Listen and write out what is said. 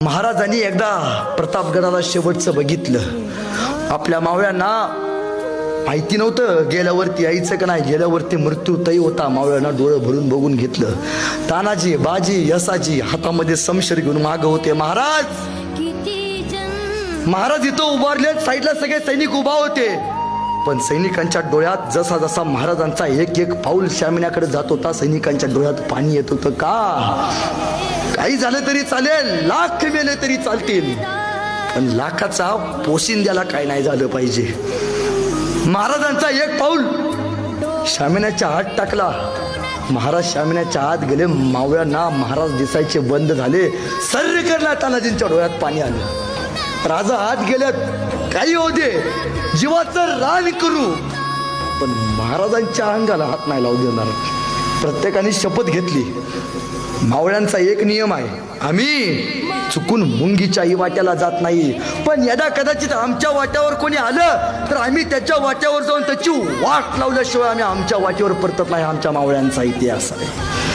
महाराजांनी एकदा प्रतापगडाला शेवटचं बघितलं. आपल्या मावळ्यांना माहिती नव्हतं गेल्यावरती यायचं का नाही, गेल्यावरती मृत्यू तय होता. मावळ्यांना डोळं भरून बघून घेतलं. तानाजी, बाजी, यसाजी हातामध्ये समशेर घेऊन मागं होते. महाराज इथं उभारले, साईडला सगळे सैनिक उभा होते. पण सैनिकांच्या डोळ्यात जसा जसा महाराजांचा एक एक पाऊल शामिण्याकडे जात होता, सैनिकांच्या डोळ्यात पाणी येत होतं. का? काही झालं तरी चालेल, लाख मेले तरी चालतील, पण लाखाचा पोशिंद्याला काय नाही झालं पाहिजे. महाराजांचा एक पाऊल शामिण्याच्या आत टाकला. महाराज शामिण्याच्या आत गेले. मावळ्यांना महाराज दिसायचे बंद झाले. सर्र करला तानाजींच्या डोळ्यात पाणी आलं. राजा आत गेल्यात, काही होऊ दे, जीवाचं रान करू, पण महाराजांच्या अंगाला हात नाही लावू देणार. प्रत्येकाने शपथ घेतली. मावळ्यांचा एक नियम आहे, आम्ही चुकून मुंगीच्याही वाट्याला जात नाही, पण यदा कदाचित आमच्या वाट्यावर कोणी आलं तर आम्ही त्याच्या वाट्यावर जाऊन त्याची वाट लावल्याशिवाय आम्ही आमच्या वाटेवर परतत नाही. आमच्या मावळ्यांचा इतिहास आहे.